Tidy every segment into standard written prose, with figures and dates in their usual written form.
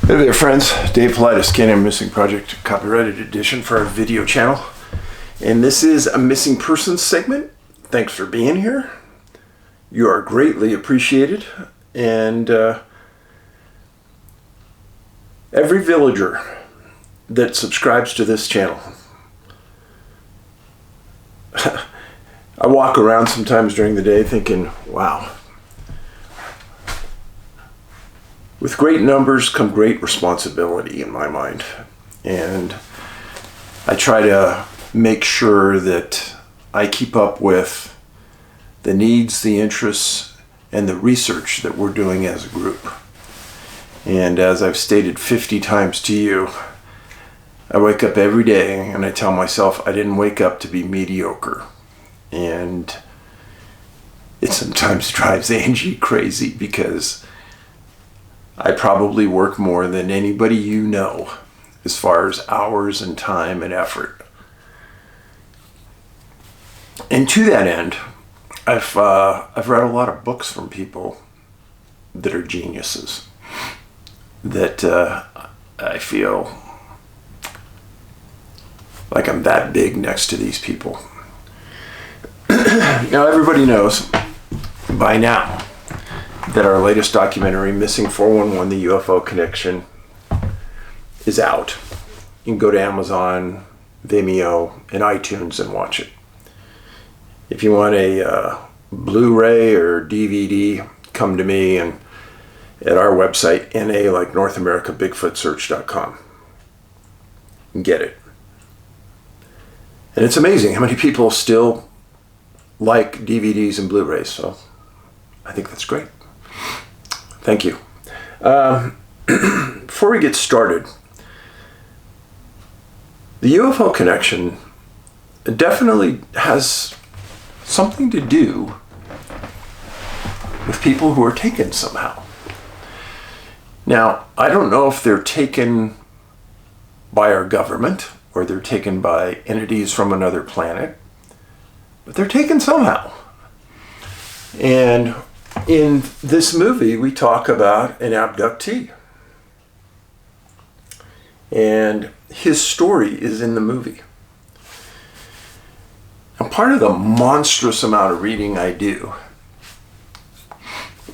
Hey there friends, Dave Paulides, Canadian Missing Project copyrighted edition for our video channel. And this is a missing persons segment. Thanks for being here. You are greatly appreciated. And every villager that subscribes to this channel, I walk around sometimes during the day thinking, wow. With great numbers come great responsibility in my mind. And I try to make sure that I keep up with the needs, the interests, and the research that we're doing as a group. And as I've stated 50 times to you, I wake up every day and I tell myself I didn't wake up to be mediocre. And it sometimes drives Angie crazy because I probably work more than anybody you know as far as hours and time and effort. And to that end, I've read a lot of books from people that are geniuses that I feel like I'm that big next to these people. Now everybody knows by now that our latest documentary, Missing 411, The UFO Connection, is out. You can go to Amazon, Vimeo, and iTunes and watch it. If you want a Blu-ray or DVD, come to me and at our website, NA, like North America Bigfootsearch.com, and get it. And it's amazing how many people still like DVDs and Blu-rays, so I think that's great. Thank you. Before we get started, the UFO connection definitely has something to do with people who are taken somehow. Now, I don't know if they're taken by our government or they're taken by entities from another planet, but they're taken somehow. And in this movie, we talk about an abductee. And his story is in the movie. And part of the monstrous amount of reading I do,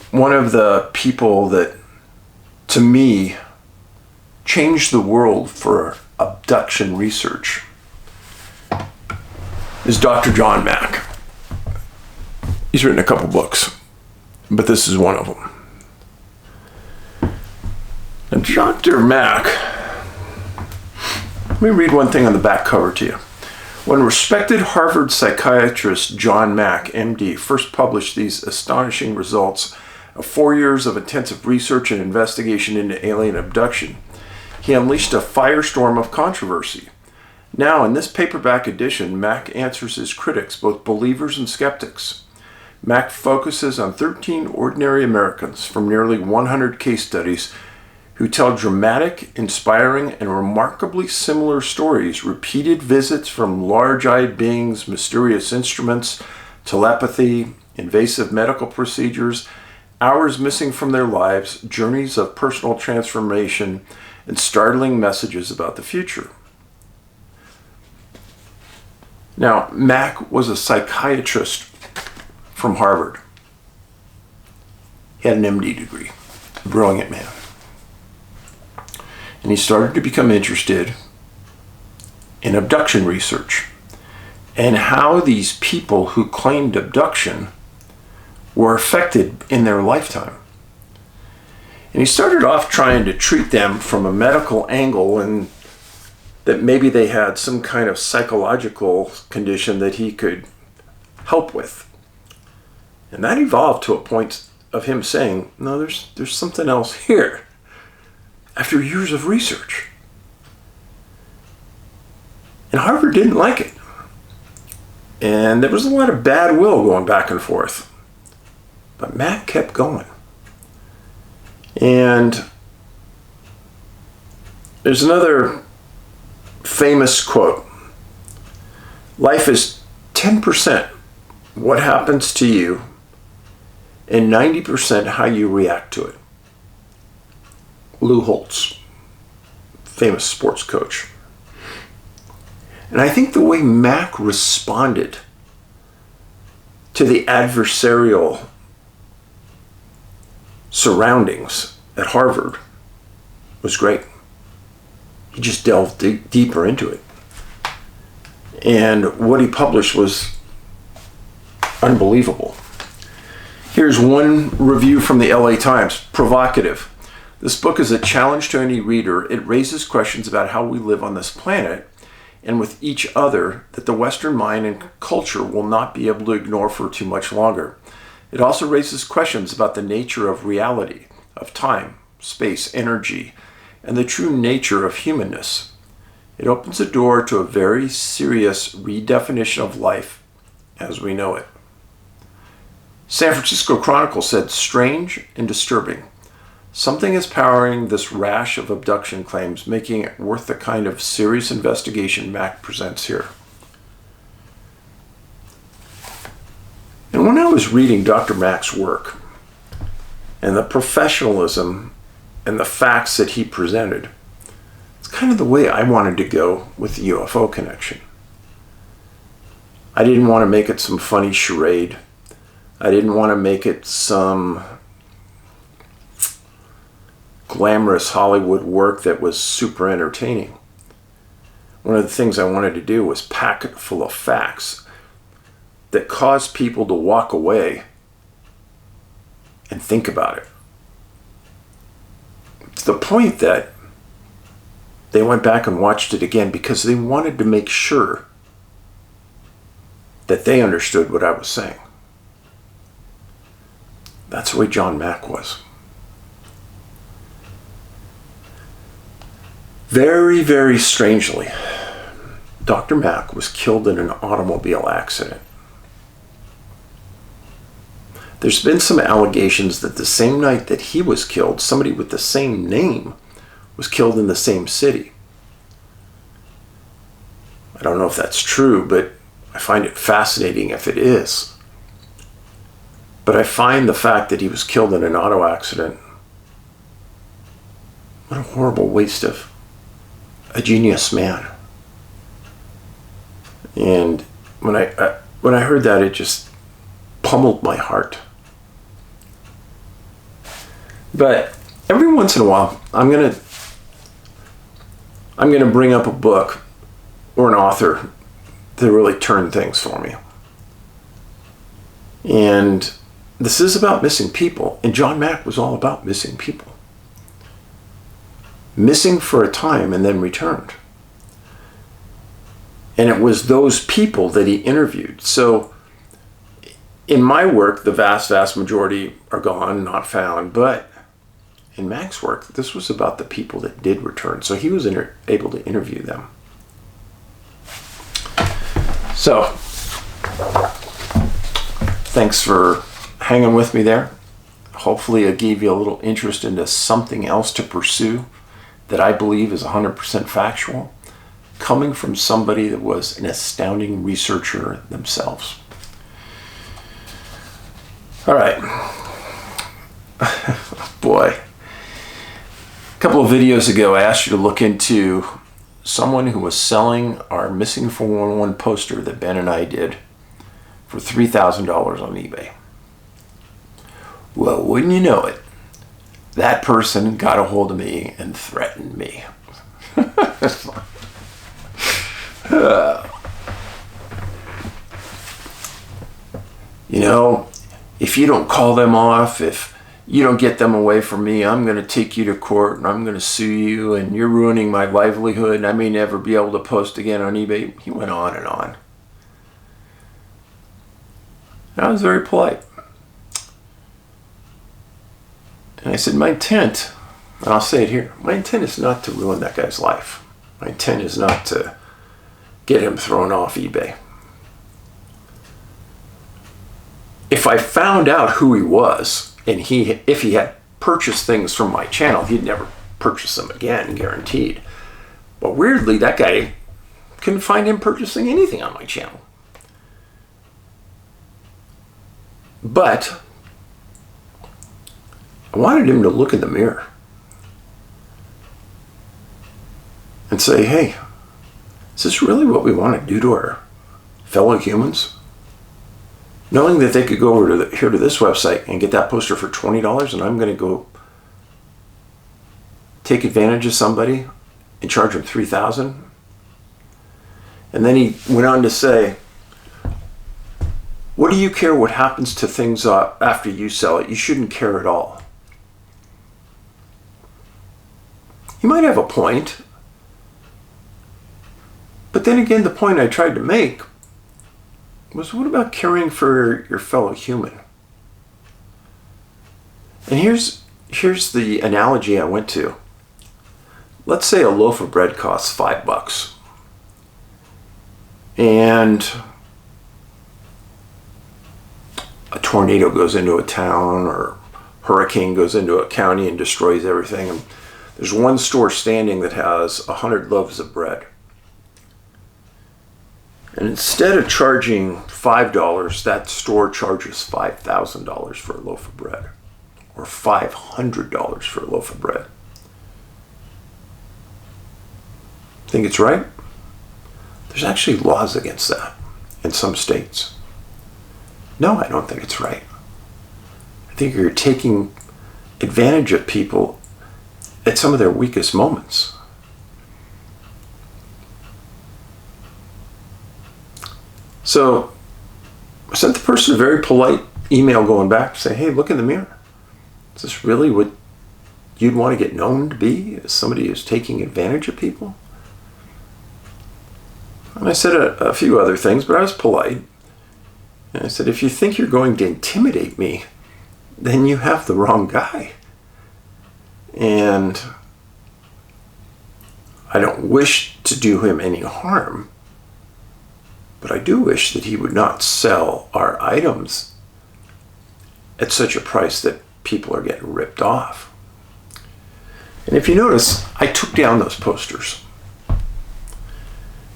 one of the people that, to me, changed the world for abduction research is Dr. John Mack. He's written a couple books, but this is one of them. And Dr. Mack, let me read one thing on the back cover to you. When respected Harvard psychiatrist John Mack, MD, first published these astonishing results of 4 years of intensive research and investigation into alien abduction, he unleashed a firestorm of controversy. Now, in this paperback edition, Mack answers his critics, both believers and skeptics. Mack focuses on 13 ordinary Americans from nearly 100 case studies who tell dramatic, inspiring, and remarkably similar stories, repeated visits from large-eyed beings, mysterious instruments, telepathy, invasive medical procedures, hours missing from their lives, journeys of personal transformation, and startling messages about the future. Now, Mack was a psychiatrist from Harvard. He had an MD degree, a brilliant man. And he started to become interested in abduction research and how these people who claimed abduction were affected in their lifetime. And he started off trying to treat them from a medical angle, and that maybe they had some kind of psychological condition that he could help with. And that evolved to a point of him saying, no, there's something else here, after years of research. And Harvard didn't like it. And there was a lot of bad will going back and forth. But Mack kept going. And there's another famous quote. Life is 10% what happens to you and 90% how you react to it. Lou Holtz. famous sports coach. And I think the way Mack responded to the adversarial surroundings at Harvard was great. He just delved deeper into it. And what he published was unbelievable. Here's one review from the LA Times. Provocative. This book is a challenge to any reader. It raises questions about how we live on this planet and with each other that the Western mind and culture will not be able to ignore for too much longer. It also raises questions about the nature of reality, of time, space, energy, and the true nature of humanness. It opens a door to a very serious redefinition of life as we know it. San Francisco Chronicle said, strange and disturbing. Something is powering this rash of abduction claims, making it worth the kind of serious investigation Mack presents here. And when I was reading Dr. Mack's work and the professionalism and the facts that he presented, it's kind of the way I wanted to go with the UFO connection. I didn't want to make it some funny charade. I didn't want to make it some glamorous Hollywood work that was super entertaining. One of the things I wanted to do was pack it full of facts that caused people to walk away and think about it. To the point that they went back and watched it again because they wanted to make sure that they understood what I was saying. That's the way John Mack was. Very, very strangely, Dr. Mack was killed in an automobile accident. There's been some allegations that the same night that he was killed, somebody with the same name was killed in the same city. I don't know if that's true, but I find it fascinating if it is. But I find the fact that he was killed in an auto accident, what a horrible waste of a genius man. And when I heard that, it just pummeled my heart. But every once in a while, I'm gonna bring up a book or an author that really turned things for me. And this is about missing people, and John Mack was all about missing people. Missing for a time and then returned. And it was those people that he interviewed. So in my work, the vast, vast majority are gone, not found. But in Mack's work, this was about the people that did return. So he was able to interview them. So thanks for hanging with me there. Hopefully I gave you a little interest into something else to pursue that I believe is 100% factual, coming from somebody that was an astounding researcher themselves. All right. Boy. A couple of videos ago, I asked you to look into someone who was selling our Missing 411 poster that Ben and I did for $3,000 on eBay. Well, wouldn't you know it, that person got a hold of me and threatened me. You know, if you don't call them off, if you don't get them away from me, I'm going to take you to court and I'm going to sue you and you're ruining my livelihood and I may never be able to post again on eBay. He went on and on. And I was very polite. And I said, my intent, and I'll say it here, my intent is not to ruin that guy's life. My intent is not to get him thrown off eBay. If I found out who he was, and if he had purchased things from my channel, he'd never purchase them again, guaranteed. But weirdly, that guy couldn't find him purchasing anything on my channel. But I wanted him to look in the mirror. and say, hey, is this really what we want to do to our fellow humans? Knowing that they could go over to here to this website and get that poster for $20, and I'm going to go take advantage of somebody and charge them $3,000. And then he went on to say, what do you care what happens to things after you sell it? You shouldn't care at all. You might have a point. But then again, the point I tried to make was, what about caring for your fellow human? And here's the analogy I went to. Let's say a loaf of bread costs $5. And a tornado goes into a town, or hurricane goes into a county and destroys everything. And there's one store standing that has 100 loaves of bread. And instead of charging $5, that store charges $5,000 for a loaf of bread, or $500 for a loaf of bread. Think it's right? There's actually laws against that in some states. No, I don't think it's right. I think you're taking advantage of people at some of their weakest moments. So I sent the person a very polite email going back to say, hey, look in the mirror. Is this really what you'd want to get known to be, as somebody who's taking advantage of people? And I said a few other things, but I was polite. And I said, if you think you're going to intimidate me, then you have the wrong guy. And I don't wish to do him any harm, but I do wish that he would not sell our items at such a price that people are getting ripped off. And if you notice, I took down those posters.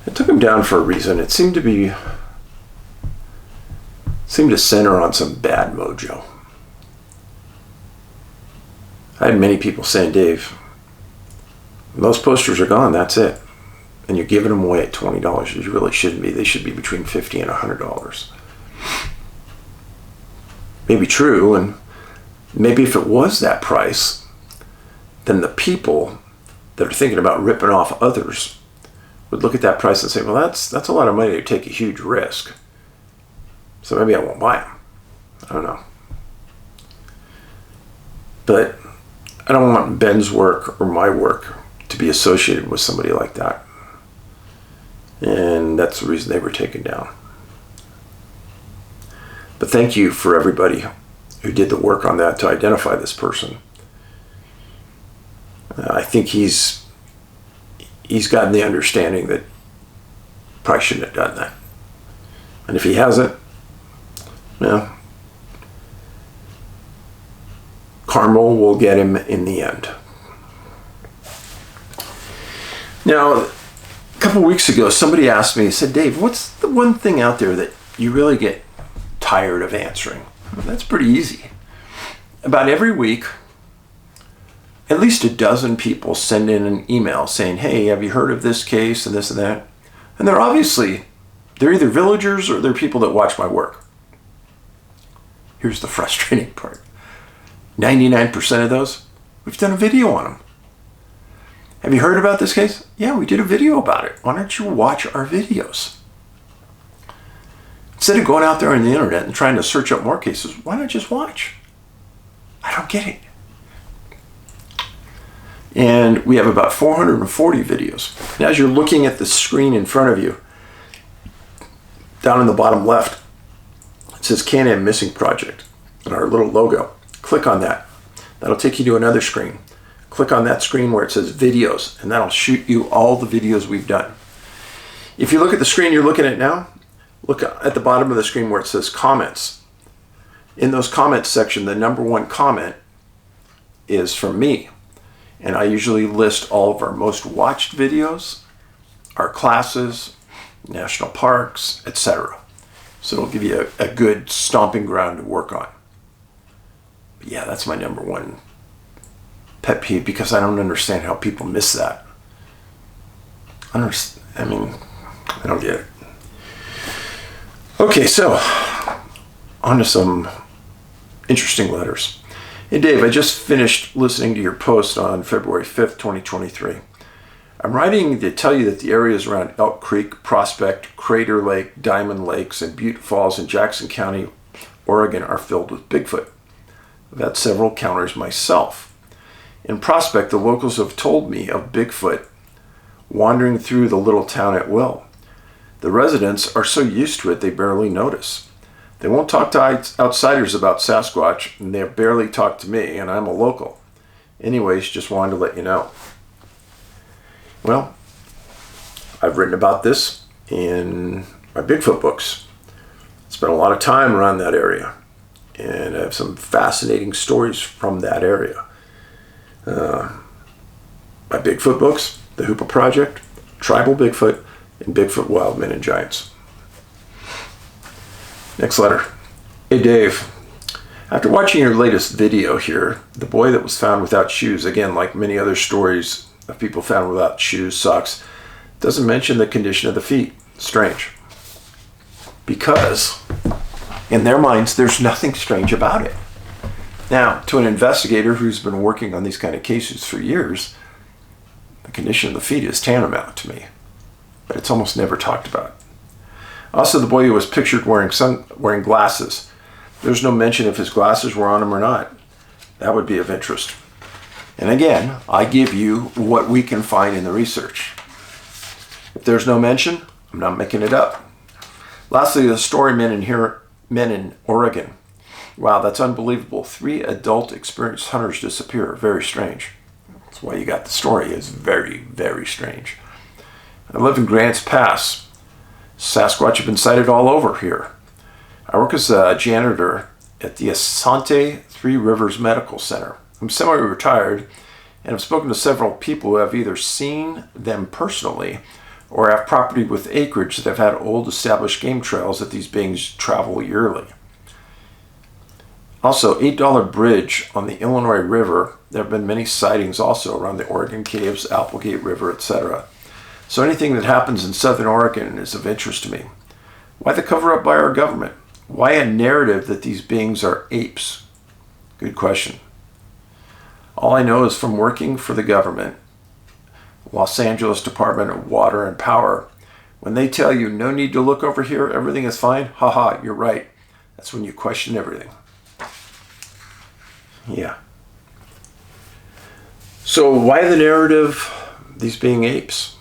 I took them down for a reason. It seemed to center on some bad mojo. I had many people saying, Dave, when those posters are gone, that's it. And you're giving them away at $20. You really shouldn't be. They should be between $50 and $100. Maybe true, and maybe if it was that price, then the people that are thinking about ripping off others would look at that price and say, well, that's a lot of money to take a huge risk. So maybe I won't buy them. I don't know. But I don't want Ben's work or my work to be associated with somebody like that. And that's the reason they were taken down. But thank you for everybody who did the work on that to identify this person. I think he's gotten the understanding that probably shouldn't have done that. And if he hasn't, well, karma will get him in the end. Now, a couple weeks ago, somebody asked me, said, Dave, what's the one thing out there that you really get tired of answering? Well, that's pretty easy. About every week, at least a dozen people send in an email saying, hey, have you heard of this case and this and that? And they're either villagers or they're people that watch my work. Here's the frustrating part. 99% of those, we've done a video on them. Have you heard about this case? Yeah, we did a video about it. Why don't you watch our videos? Instead of going out there on the internet and trying to search up more cases, why not just watch? I don't get it. And we have about 440 videos. Now, as you're looking at the screen in front of you, down in the bottom left, it says Can-Am Missing Project and our little logo. Click on that. That'll take you to another screen. Click on that screen where it says videos, and that'll shoot you all the videos we've done. If you look at the screen you're looking at now, look at the bottom of the screen where it says comments. In those comments section, the number one comment is from me. And I usually list all of our most watched videos, our classes, national parks, etc. So it'll give you a good stomping ground to work on. But yeah, that's my number one pet peeve, because I don't understand how people miss that. I don't get it. Okay, so on to some interesting letters. Hey Dave, I just finished listening to your post on February 5th, 2023. I'm writing to tell you that the areas around Elk Creek, Prospect, Crater Lake, Diamond Lakes, and Butte Falls in Jackson County, Oregon are filled with Bigfoot. I've had several encounters myself. In Prospect, the locals have told me of Bigfoot wandering through the little town at will. The residents are so used to it they barely notice. They won't talk to outsiders about Sasquatch, and they have barely talked to me, and I'm a local. Anyways, just wanted to let you know. Well, I've written about this in my Bigfoot books. Spent a lot of time around that area, and I have some fascinating stories from that area. My Bigfoot books, The Hoopa Project, Tribal Bigfoot, and Bigfoot Wild Men and Giants. Next letter. Hey Dave, after watching your latest video here, the boy that was found without shoes, again like many other stories of people found without shoes, socks, doesn't mention the condition of the feet. Strange. Because in their minds there's nothing strange about it. Now, to an investigator who's been working on these kind of cases for years, the condition of the feet is tantamount to me, but it's almost never talked about. Also, the boy who was pictured wearing glasses. There's no mention if his glasses were on him or not. That would be of interest. And again, I give you what we can find in the research. If there's no mention, I'm not making it up. Lastly, the story men in Oregon. Wow, that's unbelievable. 3 adult experienced hunters disappear. Very strange. That's why you got the story. It's very, very strange. I live in Grants Pass. Sasquatch have been sighted all over here. I work as a janitor at the Asante Three Rivers Medical Center. I'm semi-retired and have spoken to several people who have either seen them personally or have property with acreage that have had old established game trails that these beings travel yearly. Also, $8 Bridge on the Illinois River. There have been many sightings also around the Oregon Caves, Applegate River, etc. So anything that happens in Southern Oregon is of interest to me. Why the cover-up by our government? Why a narrative that these beings are apes? Good question. All I know is from working for the government, Los Angeles Department of Water and Power, when they tell you no need to look over here, everything is fine, haha, you're right. That's when you question everything. Yeah. So why the narrative, these being apes?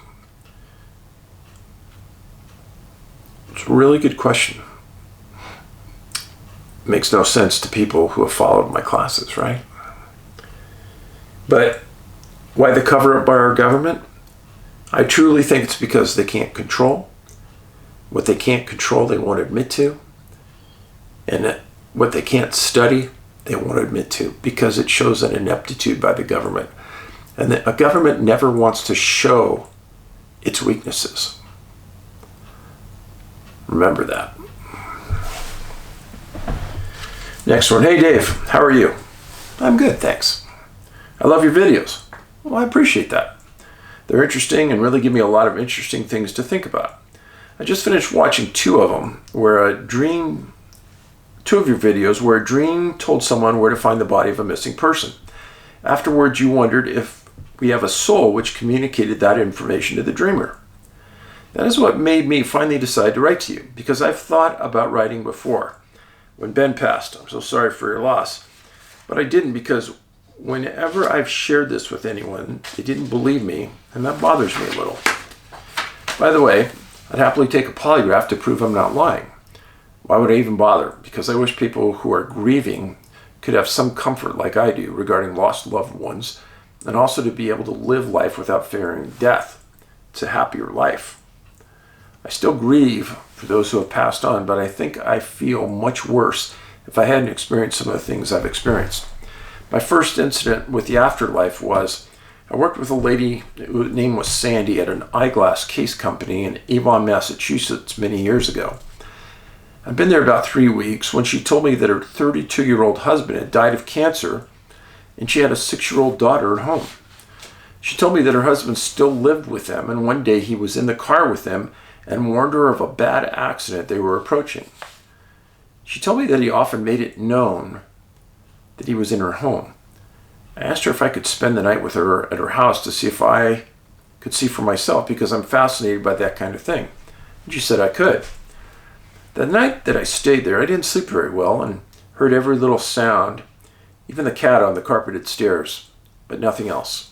It's a really good question. Makes no sense to people who have followed my classes, right? But why the cover-up by our government? I truly think it's because they can't control. What they can't control, they won't admit to. And what they can't study, they won't admit to, because it shows an ineptitude by the government. And a government never wants to show its weaknesses. Remember that. Next one. Hey Dave, how are you? I'm good, thanks. I love your videos. Well, I appreciate that. They're interesting and really give me a lot of interesting things to think about. I just finished watching two of your videos where a dream told someone where to find the body of a missing person. Afterwards, you wondered if we have a soul which communicated that information to the dreamer. That is what made me finally decide to write to you, because I've thought about writing before. When Ben passed, I'm so sorry for your loss. But I didn't, because whenever I've shared this with anyone, they didn't believe me, and that bothers me a little. By the way, I'd happily take a polygraph to prove I'm not lying. Why would I even bother? Because I wish people who are grieving could have some comfort like I do regarding lost loved ones, and also to be able to live life without fearing death. It's a happier life. I still grieve for those who have passed on, but I think I feel much worse if I hadn't experienced some of the things I've experienced. My first incident with the afterlife was, I worked with a lady whose name was Sandy at an eyeglass case company in Yvon, Massachusetts many years ago. I'd been there about 3 weeks when she told me that her 32-year-old husband had died of cancer and she had a 6-year-old daughter at home. She told me that her husband still lived with them, and one day he was in the car with them and warned her of a bad accident they were approaching. She told me that he often made it known that he was in her home. I asked her if I could spend the night with her at her house to see if I could see for myself, because I'm fascinated by that kind of thing. And she said I could. The night that I stayed there, I didn't sleep very well and heard every little sound, even the cat on the carpeted stairs, but nothing else.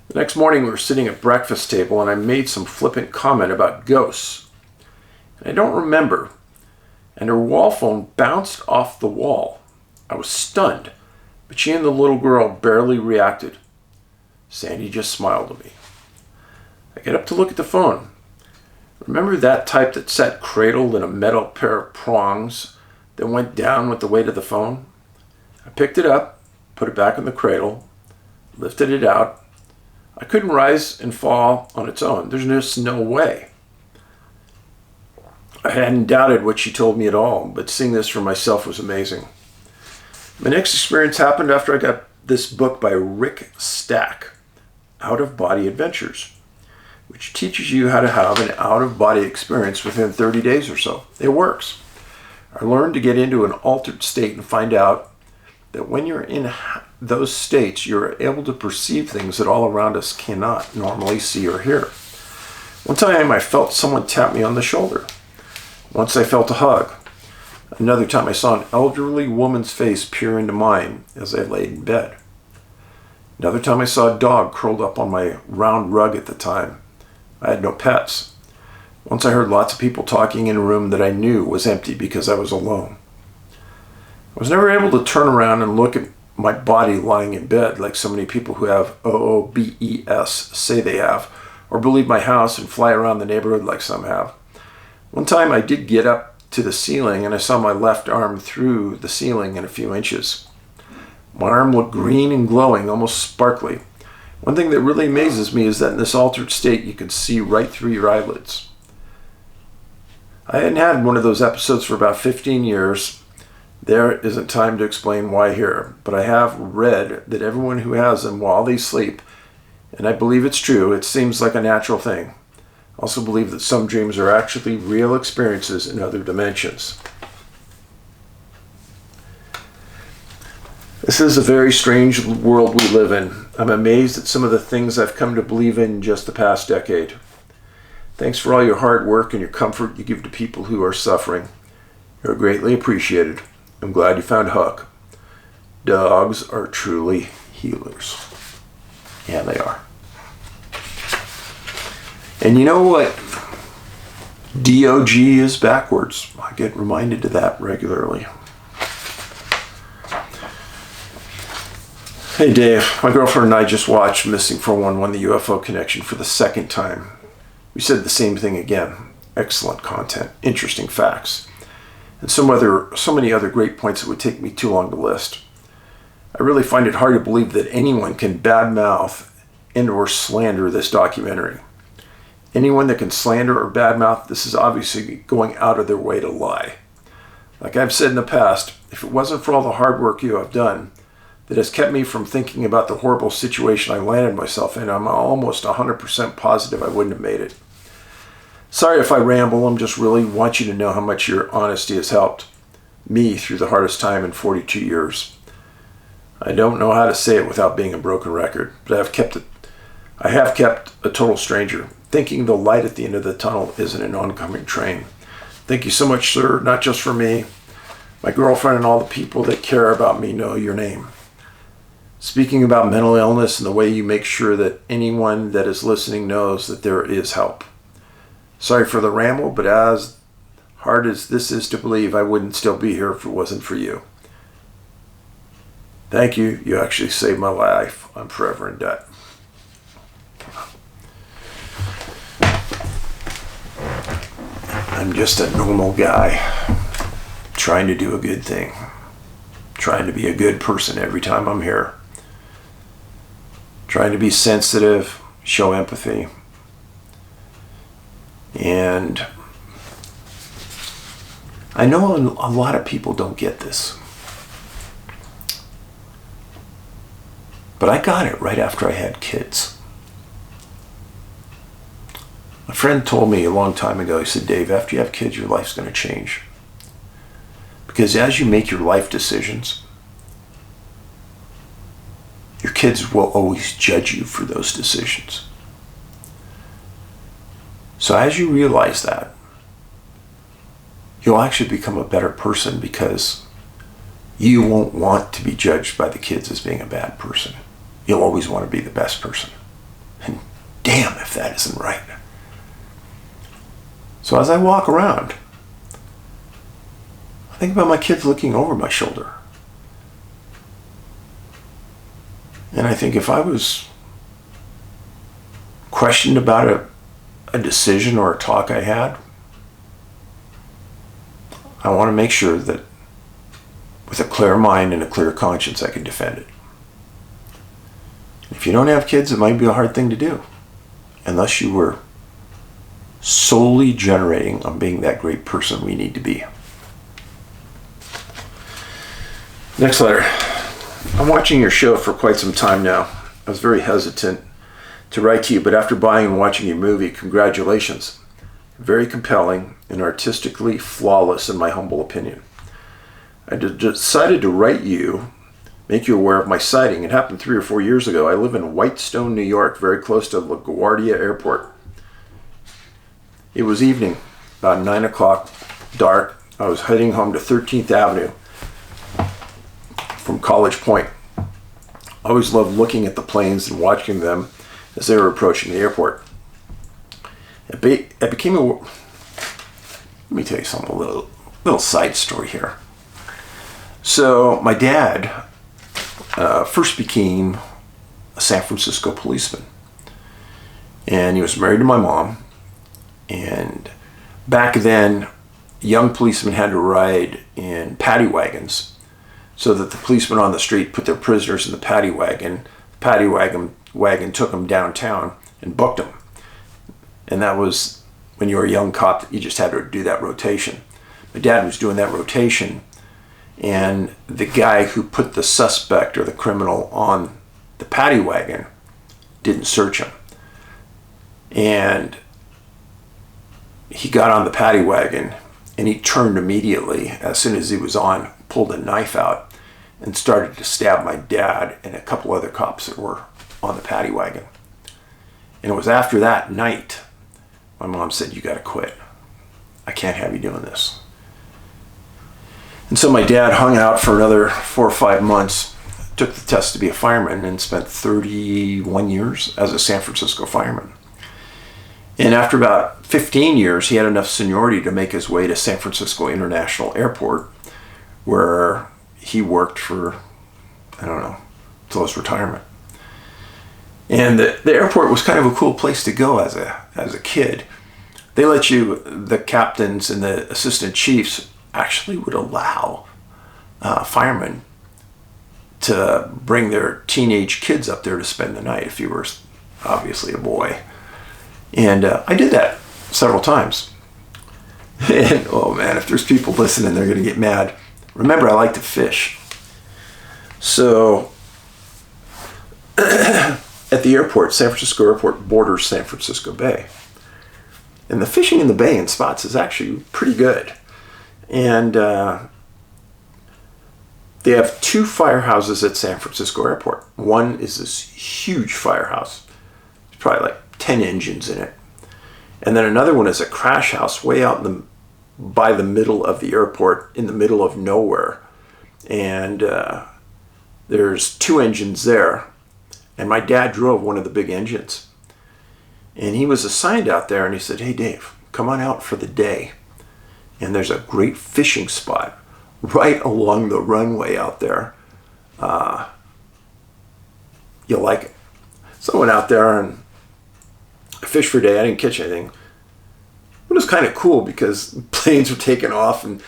The next morning we were sitting at breakfast table and I made some flippant comment about ghosts. And I don't remember, and her wall phone bounced off the wall. I was stunned, but she and the little girl barely reacted. Sandy just smiled at me. I get up to look at the phone. Remember that type that sat cradled in a metal pair of prongs that went down with the weight of the phone? I picked it up, put it back in the cradle, lifted it out. I couldn't rise and fall on its own. There's just no way. I hadn't doubted what she told me at all, but seeing this for myself was amazing. My next experience happened after I got this book by Rick Stack, Out of Body Adventures, which teaches you how to have an out-of-body experience within 30 days or so. It works. I learned to get into an altered state and find out that when you're in those states, you're able to perceive things that all around us cannot normally see or hear. One time I felt someone tap me on the shoulder. Once I felt a hug. Another time I saw an elderly woman's face peer into mine as I laid in bed. Another time I saw a dog curled up on my round rug at the time. I had no pets. Once I heard lots of people talking in a room that I knew was empty because I was alone. I was never able to turn around and look at my body lying in bed like so many people who have OOBES say they have, or believe my house and fly around the neighborhood like some have. One time I did get up to the ceiling and I saw my left arm through the ceiling in a few inches. My arm looked green and glowing, almost sparkly. One thing that really amazes me is that in this altered state you can see right through your eyelids. I hadn't had one of those episodes for about 15 years. There isn't time to explain why here, but I have read that everyone who has them while they sleep, and I believe it's true, it seems like a natural thing. I also believe that some dreams are actually real experiences in other dimensions. This is a very strange world we live in. I'm amazed at some of the things I've come to believe in just the past decade. Thanks for all your hard work and your comfort you give to people who are suffering. You're greatly appreciated. I'm glad you found Huck. Dogs are truly healers. Yeah, they are. And you know what? DOG is backwards. I get reminded of that regularly. Hey Dave, my girlfriend and I just watched Missing 411, the UFO Connection, for the second time. We said the same thing again. Excellent content, interesting facts, and so many other great points that would take me too long to list. I really find it hard to believe that anyone can badmouth and or slander this documentary. Anyone that can slander or badmouth this is obviously going out of their way to lie. Like I've said in the past, if it wasn't for all the hard work you have done that has kept me from thinking about the horrible situation I landed myself in, I'm almost 100% positive I wouldn't have made it. Sorry if I ramble, I'm just really want you to know how much your honesty has helped me through the hardest time in 42 years. I don't know how to say it without being a broken record, but I have kept a total stranger, thinking the light at the end of the tunnel isn't an oncoming train. Thank you so much, sir, not just for me. My girlfriend and all the people that care about me know your name. Speaking about mental illness and the way you make sure that anyone that is listening knows that there is help. Sorry for the ramble, but as hard as this is to believe, I wouldn't still be here if it wasn't for you. Thank you. You actually saved my life. I'm forever in debt. I'm just a normal guy trying to do a good thing, trying to be a good person every time I'm here, trying to be sensitive, show empathy. And I know a lot of people don't get this, but I got it right after I had kids. A friend told me a long time ago, he said, Dave, after you have kids, your life's going to change. Because as you make your life decisions, your kids will always judge you for those decisions. So as you realize that, you'll actually become a better person because you won't want to be judged by the kids as being a bad person. You'll always want to be the best person. And damn if that isn't right. So as I walk around, I think about my kids looking over my shoulder. And I think if I was questioned about a decision or a talk I had, I want to make sure that with a clear mind and a clear conscience, I can defend it. If you don't have kids, it might be a hard thing to do, unless you were solely generating on being that great person we need to be. Next letter. I'm watching your show for quite some time now. I was very hesitant to write to you, but after buying and watching your movie, congratulations. Very compelling and artistically flawless in my humble opinion. I decided to write you, make you aware of my sighting. It happened 3 or 4 years ago. I live in Whitestone, New York, very close to LaGuardia Airport. It was evening, about 9 o'clock, dark. I was heading home to 13th Avenue from College Point. I always loved looking at the planes and watching them as they were approaching the airport. It became a... Let me tell you something, a little side story here. So my dad first became a San Francisco policeman. And he was married to my mom. And back then, young policemen had to ride in paddy wagons so that the policemen on the street put their prisoners in the paddy wagon. The paddy wagon took them downtown and booked them. And that was, when you were a young cop, you just had to do that rotation. My dad was doing that rotation, and the guy who put the suspect or the criminal on the paddy wagon didn't search him. And he got on the paddy wagon, and he turned immediately as soon as he was on, pulled a knife out, and started to stab my dad and a couple other cops that were on the paddy wagon. And it was after that night, my mom said, you gotta quit. I can't have you doing this. And so my dad hung out for another 4 or 5 months, took the test to be a fireman, and spent 31 years as a San Francisco fireman. And after about 15 years, he had enough seniority to make his way to San Francisco International Airport, where he worked for, I don't know, till his retirement. And the airport was kind of a cool place to go as a kid. They let you, the captains and the assistant chiefs actually would allow firemen to bring their teenage kids up there to spend the night if you were obviously a boy. And I did that several times. And oh man, if there's people listening, they're going to get mad. Remember, I like to fish. So at the airport, San Francisco Airport borders San Francisco Bay. And the fishing in the bay in spots is actually pretty good. And they have 2 firehouses at San Francisco Airport. One is this huge firehouse. It's probably like 10 engines in it. And then another one is a crash house way out by the middle of the airport, in the middle of nowhere. And there's 2 engines there. And my dad drove one of the big engines. And he was assigned out there, and he said, hey, Dave, come on out for the day. And there's a great fishing spot right along the runway out there. You'll like it. So I went out there and I fished for a day. I didn't catch anything. But it was kind of cool because planes were taking off and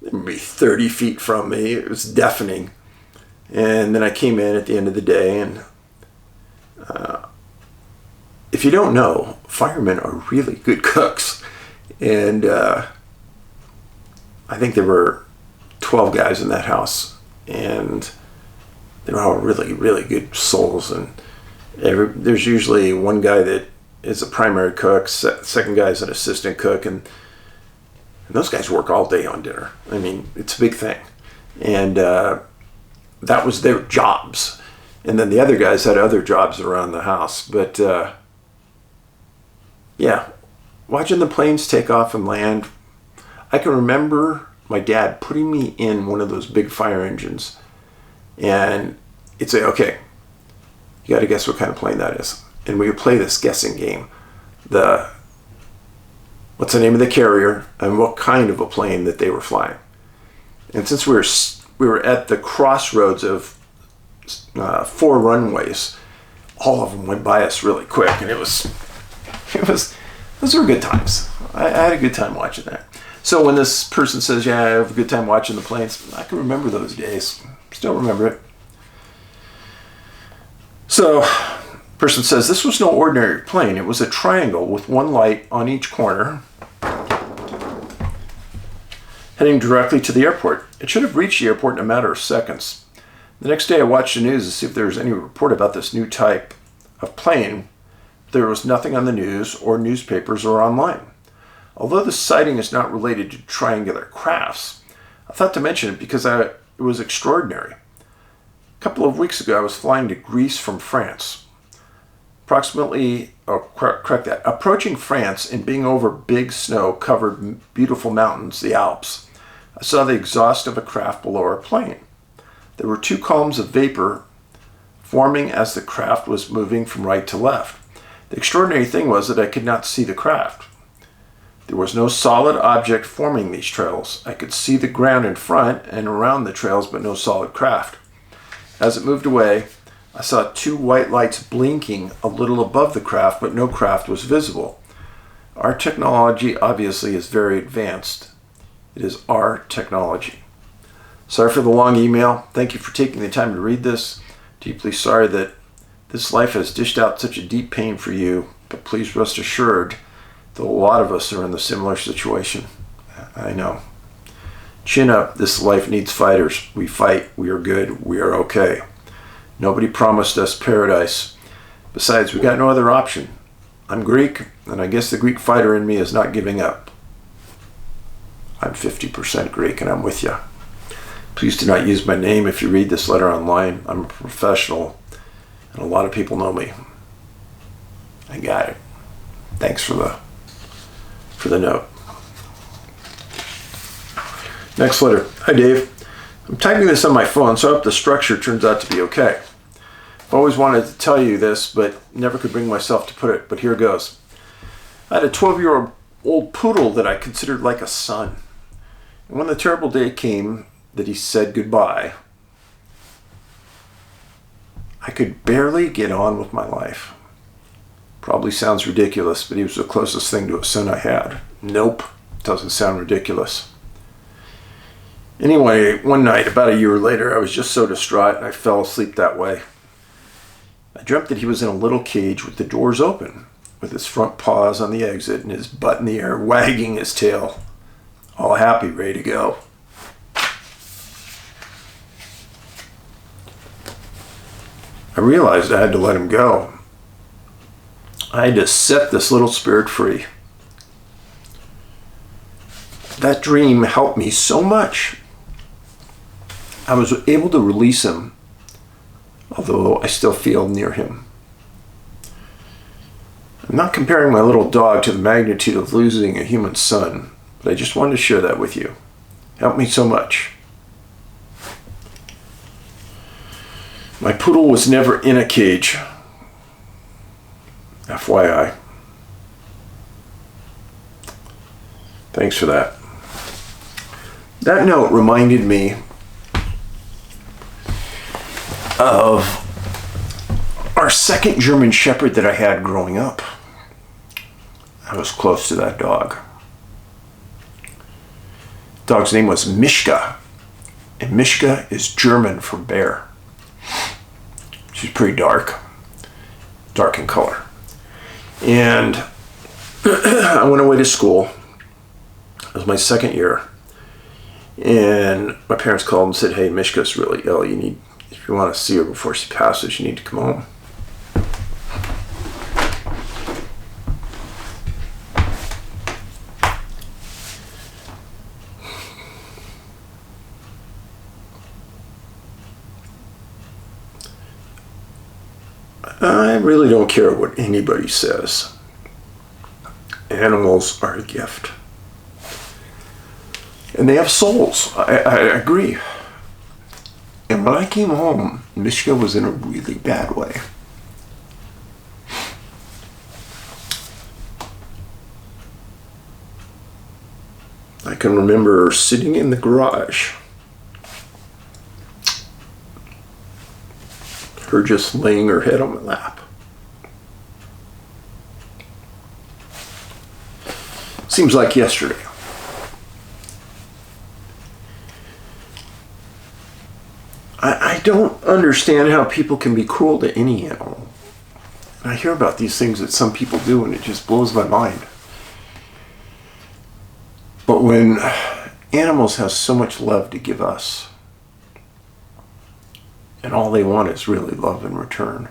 maybe 30 feet from me. It was deafening. And then I came in at the end of the day, and if you don't know, firemen are really good cooks. And I think there were 12 guys in that house, and they were all really, really good souls. And there's usually one guy that is a primary cook. Second guy is an assistant cook, and those guys work all day on dinner. I mean, it's a big thing. And that was their jobs. And then the other guys had other jobs around the house. But yeah, watching the planes take off and land, I can remember my dad putting me in one of those big fire engines, and he'd say, okay, you got to guess what kind of plane that is. And we would play this guessing game. What's the name of the carrier and what kind of a plane that they were flying. And since we were at the crossroads of 4 runways, all of them went by us really quick, and those were good times. I had a good time watching that. So when this person says, yeah, I have a good time watching the planes, I can remember those days. Still remember it. So, person says, this was no ordinary plane. It was a triangle with one light on each corner, heading directly to the airport. It should have reached the airport in a matter of seconds. The next day I watched the news to see if there was any report about this new type of plane. There was nothing on the news or newspapers or online. Although the sighting is not related to triangular crafts, I thought to mention it because it was extraordinary. A couple of weeks ago I was flying to Greece from France. Approaching France and being over big snow-covered beautiful mountains, the Alps, I saw the exhaust of a craft below our plane. There were 2 columns of vapor forming as the craft was moving from right to left. The extraordinary thing was that I could not see the craft. There was no solid object forming these trails. I could see the ground in front and around the trails, but no solid craft. As it moved away, I saw 2 white lights blinking a little above the craft, but no craft was visible. Our technology obviously is very advanced. It is our technology. Sorry for the long email. Thank you for taking the time to read this. Deeply sorry that this life has dished out such a deep pain for you, but please rest assured that a lot of us are in the similar situation. I know. Chin up. This life needs fighters. We fight. We are good. We are okay. Nobody promised us paradise. Besides, we got no other option. I'm Greek, and I guess the Greek fighter in me is not giving up. I'm 50% Greek, and I'm with you. Please do not use my name if you read this letter online. I'm a professional, and a lot of people know me. I got it. Thanks for the note. Next letter. Hi, Dave. I'm typing this on my phone, so I hope the structure turns out to be okay. I've always wanted to tell you this, but never could bring myself to put it, but here goes. I had a 12-year-old poodle that I considered like a son. And when the terrible day came that he said goodbye, I could barely get on with my life. Probably sounds ridiculous, but he was the closest thing to a son I had. Nope, doesn't sound ridiculous. Anyway, one night, about a year later, I was just so distraught and I fell asleep that way. I dreamt that he was in a little cage with the doors open, with his front paws on the exit and his butt in the air, wagging his tail, all happy, ready to go. I realized I had to let him go. I had to set this little spirit free. That dream helped me so much. I was able to release him, although I still feel near him. I'm not comparing my little dog to the magnitude of losing a human son, but I just wanted to share that with you. It helped me so much. My poodle was never in a cage. FYI. Thanks for that. That note reminded me of our second German Shepherd that I had growing up. I was close to that dog. Dog's name was Mishka, and Mishka is German for bear. She's pretty dark in color. And I went away to school. It was my second year. And my parents called and said, hey, Mishka's really ill. If you want to see her before she passes, you need to come home. I really don't care what anybody says. Animals are a gift. And they have souls. I agree. And when I came home, Michigan was in a really bad way. I can remember sitting in the garage, her just laying her head on my lap. Seems like yesterday. I don't understand how people can be cruel to any animal. And I hear about these things that some people do, and it just blows my mind. But when animals have so much love to give us, and all they want is really love in return.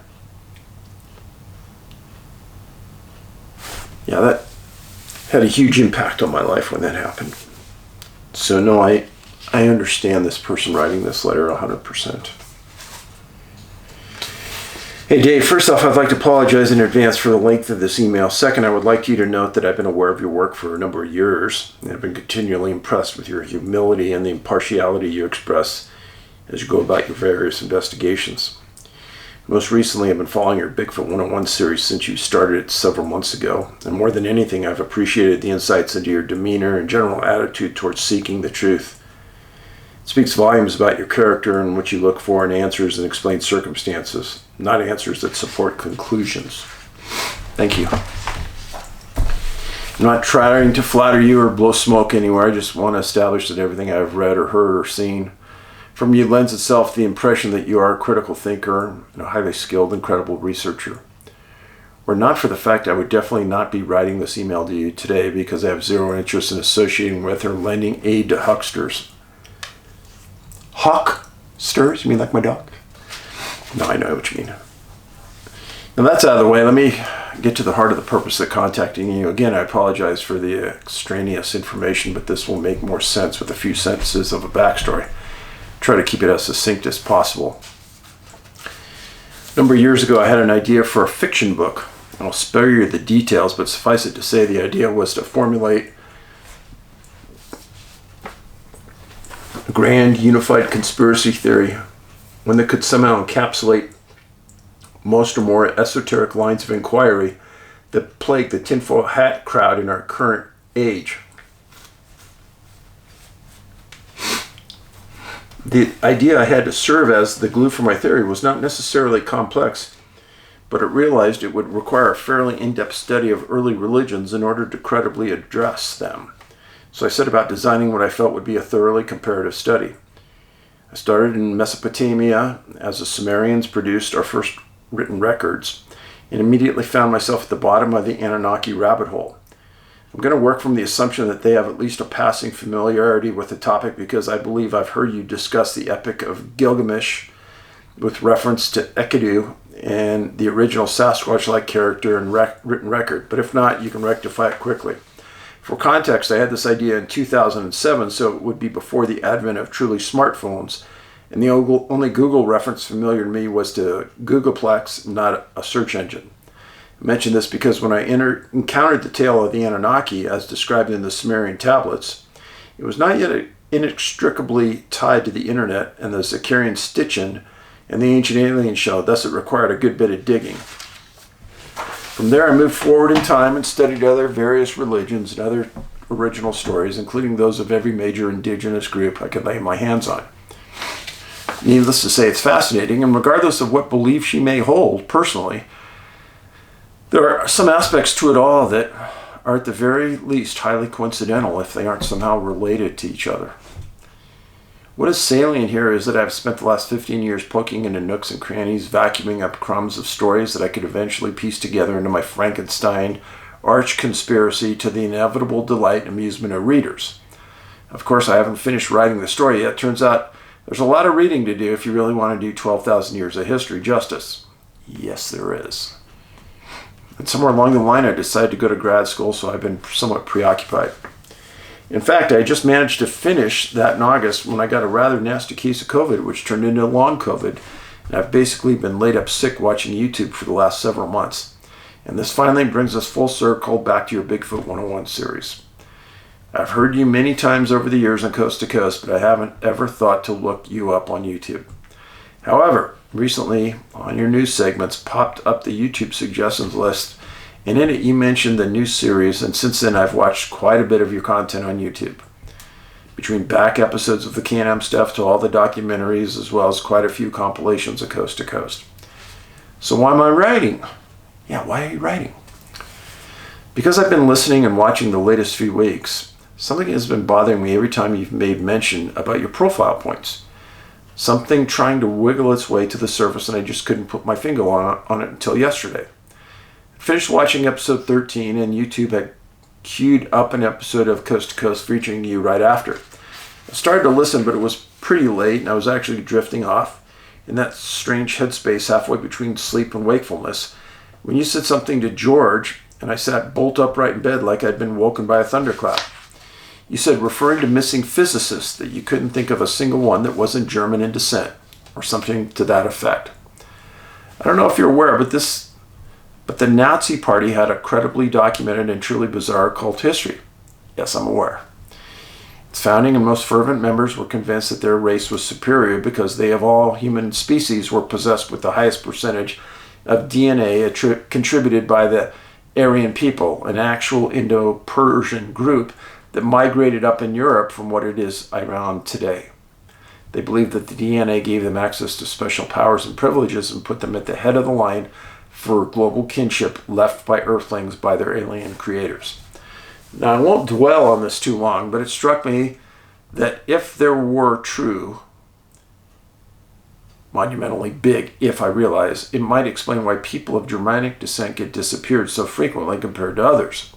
Yeah, that had a huge impact on my life when that happened. So no, I understand this person writing this letter 100%. Hey Dave, first off, I'd like to apologize in advance for the length of this email. Second, I would like you to note that I've been aware of your work for a number of years, and I've been continually impressed with your humility and the impartiality you express as you go about your various investigations. Most recently, I've been following your Bigfoot 101 series since you started it several months ago, and more than anything, I've appreciated the insights into your demeanor and general attitude towards seeking the truth. It speaks volumes about your character and what you look for in answers and explain circumstances, not answers that support conclusions. Thank you. I'm not trying to flatter you or blow smoke anywhere. I just want to establish that everything I've read or heard or seen from you lends itself to the impression that you are a critical thinker and a highly skilled and credible researcher. Were not for the fact, I would definitely not be writing this email to you today because I have zero interest in associating with or lending aid to hucksters. Hucksters? You mean like my dog? No, I know what you mean. Now that's out of the way. Let me get to the heart of the purpose of contacting you. Again, I apologize for the extraneous information, but this will make more sense with a few sentences of a backstory. Try to keep it as succinct as possible. A number of years ago, I had an idea for a fiction book. I'll spare you the details, but suffice it to say the idea was to formulate a grand unified conspiracy theory, one that could somehow encapsulate most or more esoteric lines of inquiry that plague the tinfoil hat crowd in our current age. The idea I had to serve as the glue for my theory was not necessarily complex, but it realized it would require a fairly in-depth study of early religions in order to credibly address them. So I set about designing what I felt would be a thoroughly comparative study. I started in Mesopotamia as the Sumerians produced our first written records, and immediately found myself at the bottom of the Anunnaki rabbit hole. I'm going to work from the assumption that they have at least a passing familiarity with the topic because I believe I've heard you discuss the Epic of Gilgamesh with reference to Enkidu and the original Sasquatch-like character and written record, but if not, you can rectify it quickly. For context, I had this idea in 2007, so it would be before the advent of truly smartphones, and the only Google reference familiar to me was to Googleplex, not a search engine. I mention this because when I encountered the tale of the Anunnaki as described in the Sumerian tablets, it was not yet inextricably tied to the internet and the Zakarian Stitchin and the Ancient Alien show, thus it required a good bit of digging. From there I moved forward in time and studied other various religions and other original stories, including those of every major indigenous group I could lay my hands on. Needless to say, it's fascinating, and regardless of what belief she may hold personally, there are some aspects to it all that are at the very least highly coincidental if they aren't somehow related to each other. What is salient here is that I've spent the last 15 years poking into nooks and crannies, vacuuming up crumbs of stories that I could eventually piece together into my Frankenstein arch conspiracy to the inevitable delight and amusement of readers. Of course, I haven't finished writing the story yet. Turns out there's a lot of reading to do if you really want to do 12,000 years of history justice. Yes, there is. And somewhere along the line, I decided to go to grad school, so I've been somewhat preoccupied. In fact, I just managed to finish that in August when I got a rather nasty case of COVID, which turned into long COVID, and I've basically been laid up sick watching YouTube for the last several months. And this finally brings us full circle back to your Bigfoot 101 series. I've heard you many times over the years on Coast to Coast, but I haven't ever thought to look you up on YouTube. However, recently on your news segments popped up the YouTube suggestions list, and in it you mentioned the new series, and since then I've watched quite a bit of your content on YouTube. Between back episodes of the Can-Am stuff to all the documentaries, as well as quite a few compilations of Coast to Coast. So why am I writing? Yeah, why are you writing? Because I've been listening and watching the latest few weeks, something has been bothering me every time you've made mention about your profile points. Something trying to wiggle its way to the surface, and I just couldn't put my finger on it until yesterday. I finished watching episode 13, and YouTube had queued up an episode of Coast to Coast featuring you right after. I started to listen, but it was pretty late, and I was actually drifting off in that strange headspace halfway between sleep and wakefulness when you said something to George, and I sat bolt upright in bed like I'd been woken by a thunderclap. You said, referring to missing physicists, that you couldn't think of a single one that wasn't German in descent, or something to that effect. I don't know if you're aware, but the Nazi Party had a credibly documented and truly bizarre cult history. Yes, I'm aware. Its founding and most fervent members were convinced that their race was superior because they of all human species were possessed with the highest percentage of DNA contributed by the Aryan people, an actual Indo-Persian group that migrated up in Europe from what it is Iran today. They believed that the DNA gave them access to special powers and privileges and put them at the head of the line for global kinship left by Earthlings by their alien creators. Now, I won't dwell on this too long, but it struck me that if there were true, monumentally big, if I realize, it might explain why people of Germanic descent get disappeared so frequently compared to others.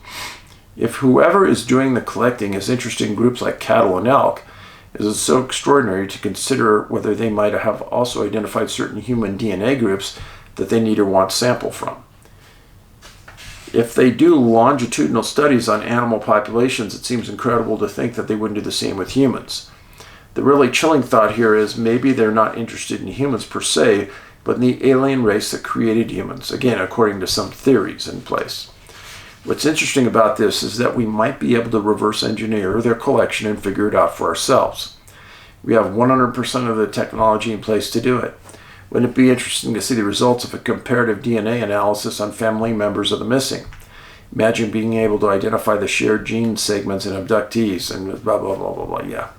If whoever is doing the collecting is interested in groups like cattle and elk, it is so extraordinary to consider whether they might have also identified certain human DNA groups that they need or want sample from. If they do longitudinal studies on animal populations, it seems incredible to think that they wouldn't do the same with humans. The really chilling thought here is maybe they're not interested in humans per se, but in the alien race that created humans, again, according to some theories in place. What's interesting about this is that we might be able to reverse engineer their collection and figure it out for ourselves. We have 100% of the technology in place to do it. Wouldn't it be interesting to see the results of a comparative DNA analysis on family members of the missing? Imagine being able to identify the shared gene segments in abductees and blah, blah, blah, blah, blah.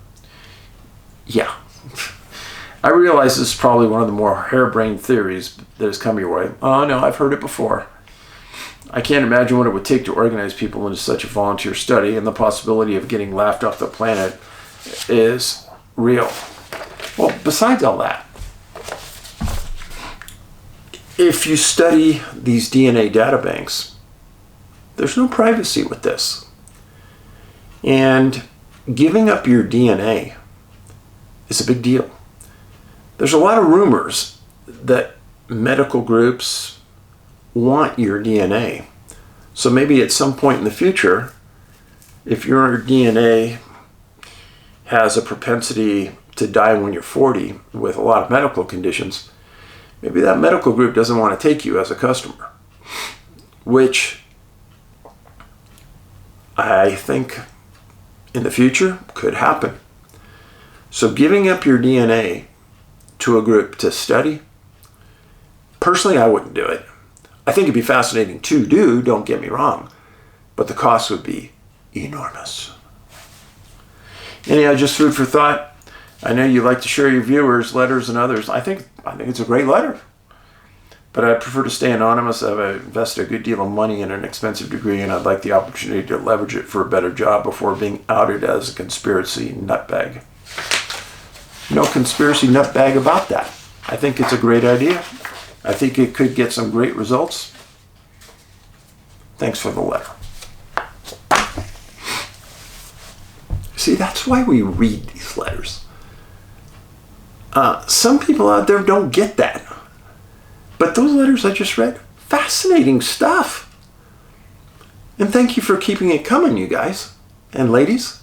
Yeah. I realize this is probably one of the more harebrained theories that has come your way. Oh, no, I've heard it before. I can't imagine what it would take to organize people into such a volunteer study, and the possibility of getting laughed off the planet is real. Well, besides all that, if you study these DNA databanks, there's no privacy with this. And giving up your DNA is a big deal. There's a lot of rumors that medical groups want your DNA. So maybe at some point in the future, if your DNA has a propensity to die when you're 40 with a lot of medical conditions, maybe that medical group doesn't want to take you as a customer, which I think in the future could happen. So giving up your DNA to a group to study, personally, I wouldn't do it. I think it'd be fascinating to do, don't get me wrong, but the cost would be enormous. Anyhow, just food for thought. I know you like to share your viewers' letters and others. I think it's a great letter, but I prefer to stay anonymous. I've invested a good deal of money in an expensive degree, and I'd like the opportunity to leverage it for a better job before being outed as a conspiracy nutbag. No conspiracy nutbag about that. I think it's a great idea. I think it could get some great results. Thanks for the letter. See, that's why we read these letters. Some people out there don't get that. But those letters I just read, fascinating stuff. And thank you for keeping it coming, you guys and ladies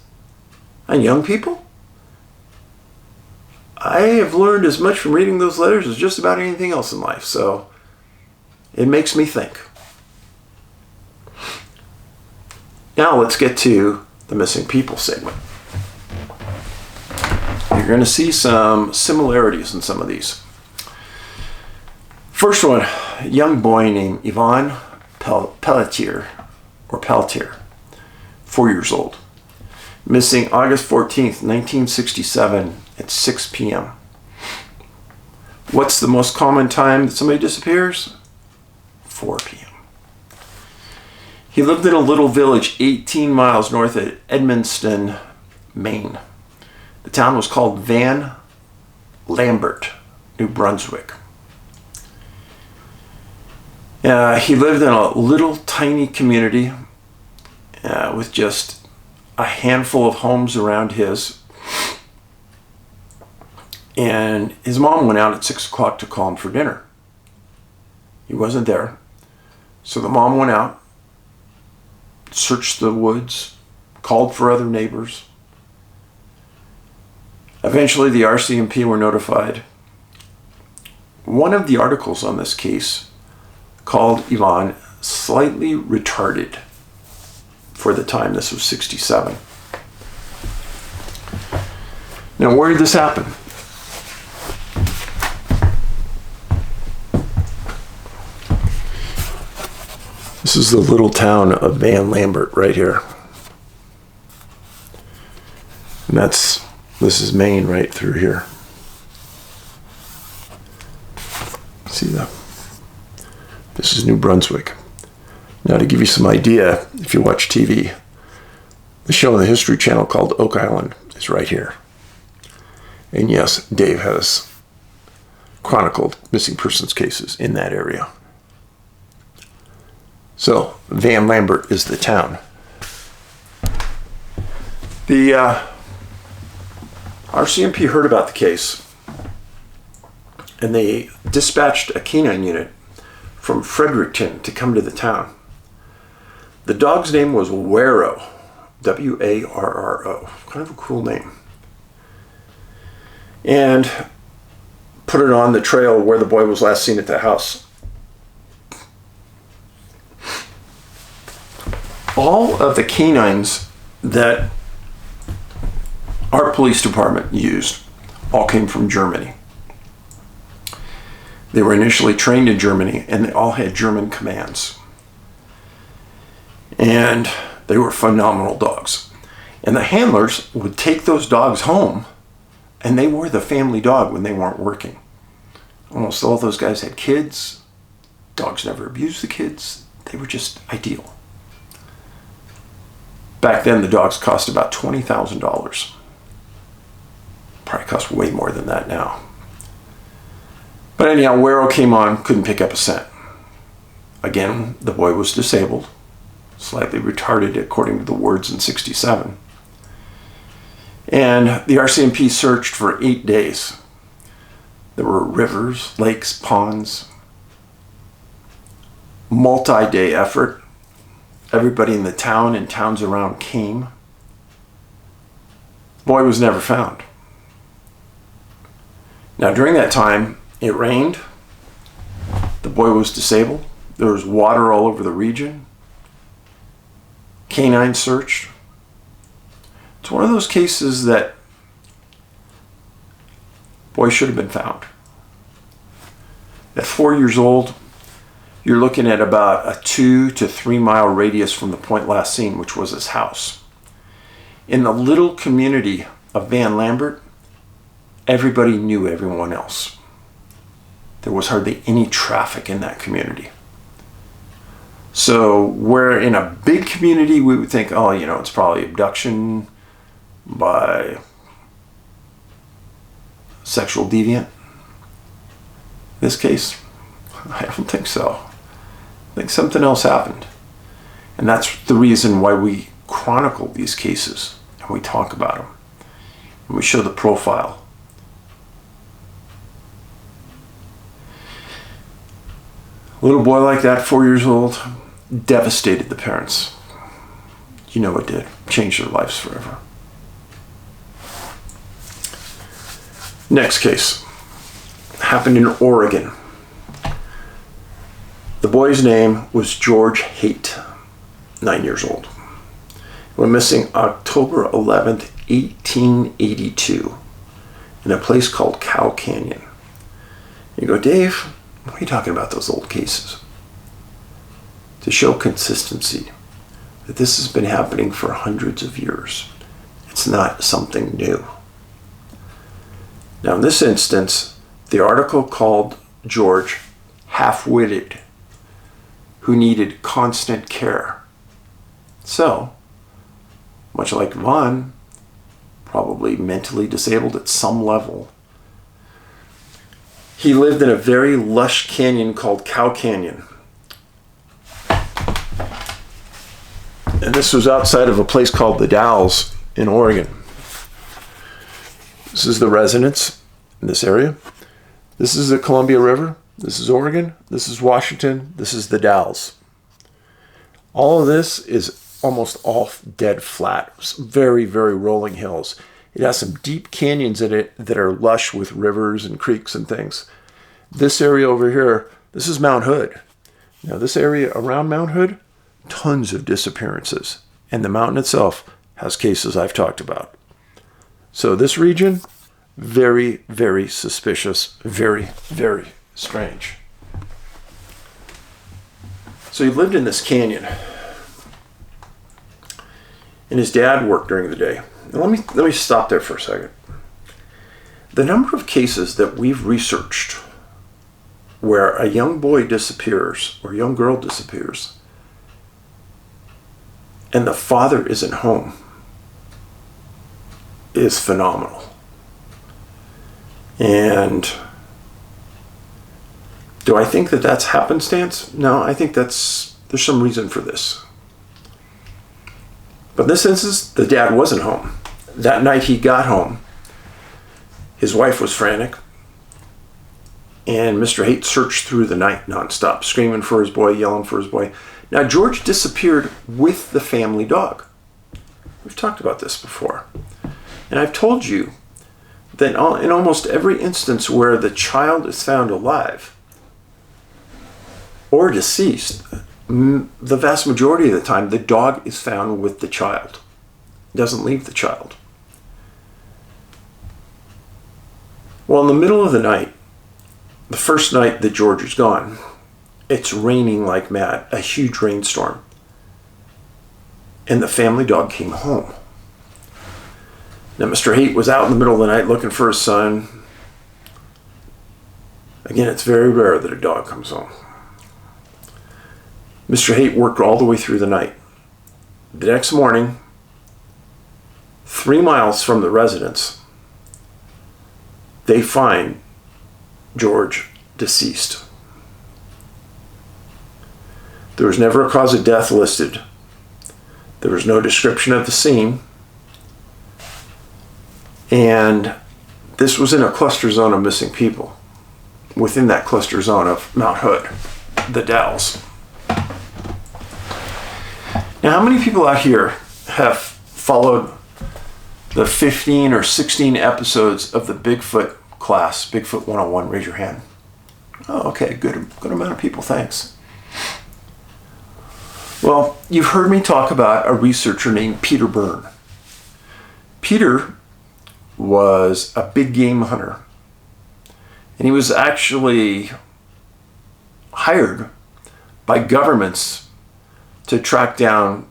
and young people. I I have learned as much from reading those letters as just about anything else in life. So it makes me think. Now let's get to the missing people segment. You're going to see some similarities in some of these. First one, a young boy named Yvon Pelletier, 4 years old. Missing August 14th, 1967 at 6 p.m. What's the most common time that somebody disappears? 4 p.m. He lived in a little village 18 miles north of Edmundston, Maine. The town was called Van Lambert, New Brunswick. He lived in a little tiny community with just a handful of homes around his. And his mom went out at 6 o'clock to call him for dinner. He wasn't there. So the mom went out, searched the woods, called for other neighbors. Eventually the RCMP were notified. One of the articles on this case called Yvon slightly retarded for the time. This was 67. Now, where did this happen? This is the little town of Van Lambert right here. And this is Maine right through here. See that? This is New Brunswick. Now, to give you some idea, if you watch TV, the show on the History Channel called Oak Island is right here. And yes, Dave has chronicled missing persons cases in that area. So, Van Lambert is the town. The RCMP heard about the case, and they dispatched a canine unit from Fredericton to come to the town. The dog's name was Warrow, W-A-R-R-O, kind of a cool name. And put it on the trail where the boy was last seen at the house. All of the canines that our police department used all came from Germany. They were initially trained in Germany, and they all had German commands. And they were phenomenal dogs. And the handlers would take those dogs home, and they were the family dog when they weren't working. Almost all those guys had kids. Dogs never abused the kids. They were just ideal. Back then, the dogs cost about $20,000. Probably cost way more than that now. But anyhow, Warrow came on, couldn't pick up a scent. Again, the boy was disabled, slightly retarded according to the words in 67. And the RCMP searched for 8 days. There were rivers, lakes, ponds, multi-day effort. Everybody in the town and towns around came. The boy was never found. Now, during that time, it rained. The boy was disabled. There was water all over the region. Canine searched. It's one of those cases that boy should have been found. At 4 years old, you're looking at about a 2 to 3 mile radius from the point last seen, which was his house. In the little community of Van Lambert, everybody knew everyone else. There was hardly any traffic in that community. So where in a big community we would think, oh, it's probably abduction by sexual deviant. In this case, I don't think so. I think something else happened. And that's the reason why we chronicle these cases and we talk about them. And we show the profile. A little boy like that, 4 years old, devastated the parents. You know it did. Changed their lives forever. Next case happened in Oregon. The boy's name was George Haight, 9 years old. He went missing October 11th, 1882, in a place called Cow Canyon. You go, Dave, what are you talking about those old cases? To show consistency, that this has been happening for hundreds of years. It's not something new. Now, in this instance, the article called George half-witted, who needed constant care. So, much like Yvon, probably mentally disabled at some level, he lived in a very lush canyon called Cow Canyon. And this was outside of a place called the Dalles in Oregon. This is the residence in this area. This is the Columbia River. This is Oregon. This is Washington. This is the Dalles. All of this is almost all dead flat. Very, very rolling hills. It has some deep canyons in it that are lush with rivers and creeks and things. This area over here, this is Mount Hood. Now this area around Mount Hood, tons of disappearances. And the mountain itself has cases I've talked about. So this region, very, very suspicious, very, very strange. So he lived in this canyon. And his dad worked during the day. Now let me stop there for a second. The number of cases that we've researched where a young boy disappears or a young girl disappears and the father isn't home is phenomenal. And do I think that that's happenstance? No, I think there's some reason for this. But in this instance, the dad wasn't home. That night he got home, his wife was frantic, and Mr. Haight searched through the night nonstop, screaming for his boy, yelling for his boy. Now, George disappeared with the family dog. We've talked about this before. And I've told you that in almost every instance where the child is found alive or deceased, the vast majority of the time, the dog is found with the child. It doesn't leave the child. Well, in the middle of the night, the first night that George is gone, it's raining like mad, a huge rainstorm. And the family dog came home. Now, Mr. Haight was out in the middle of the night looking for his son. Again, it's very rare that a dog comes home. Mr. Haight worked all the way through the night. The next morning, 3 miles from the residence, they find George deceased. There was never a cause of death listed. There was no description of the scene. And this was in a cluster zone of missing people. Within that cluster zone of Mount Hood, the Dalles. Now, how many people out here have followed the 15 or 16 episodes of the Bigfoot class, Bigfoot 101? Raise your hand. Oh, okay, good amount of people, thanks. Well, you've heard me talk about a researcher named Peter Byrne. Peter was a big game hunter. And he was actually hired by governments to track down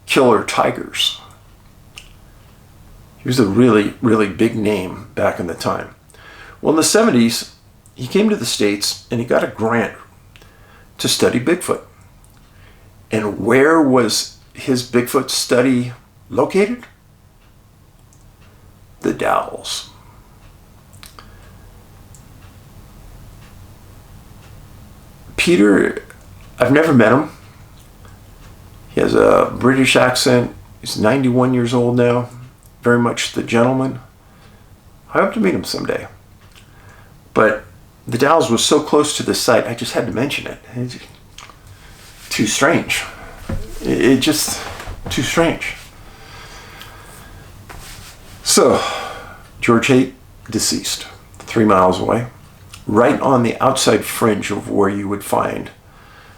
killer tigers. He was a really, really big name back in the time. Well, in the 70s, he came to the States and he got a grant to study Bigfoot. And where was his Bigfoot study located? The Dalles. Peter, I've never met him. He has a British accent. He's 91 years old now. Very much the gentleman. I hope to meet him someday. But the Dalles was so close to the site, I just had to mention it. It's too strange. It just too strange. So, George Haight deceased, 3 miles away, right on the outside fringe of where you would find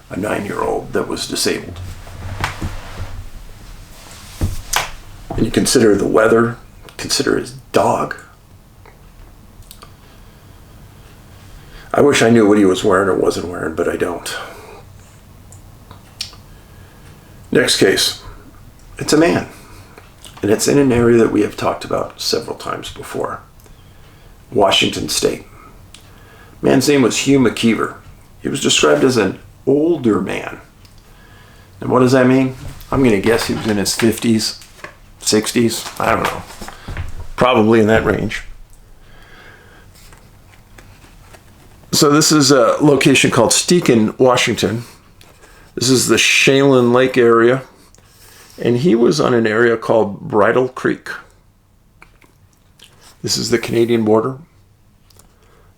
a 9-year-old that was disabled. And you consider the weather, consider his dog. I wish I knew what he was wearing or wasn't wearing, but I don't. Next case. It's a man. And it's in an area that we have talked about several times before. Washington State. Man's name was Hugh McKeever. He was described as an older man. And what does that mean? I'm going to guess he was in his 50s, 60s. I don't know. Probably in that range. So this is a location called Steeken, Washington. This is the Shailen Lake area. And he was on an area called Bridle Creek. This is the Canadian border.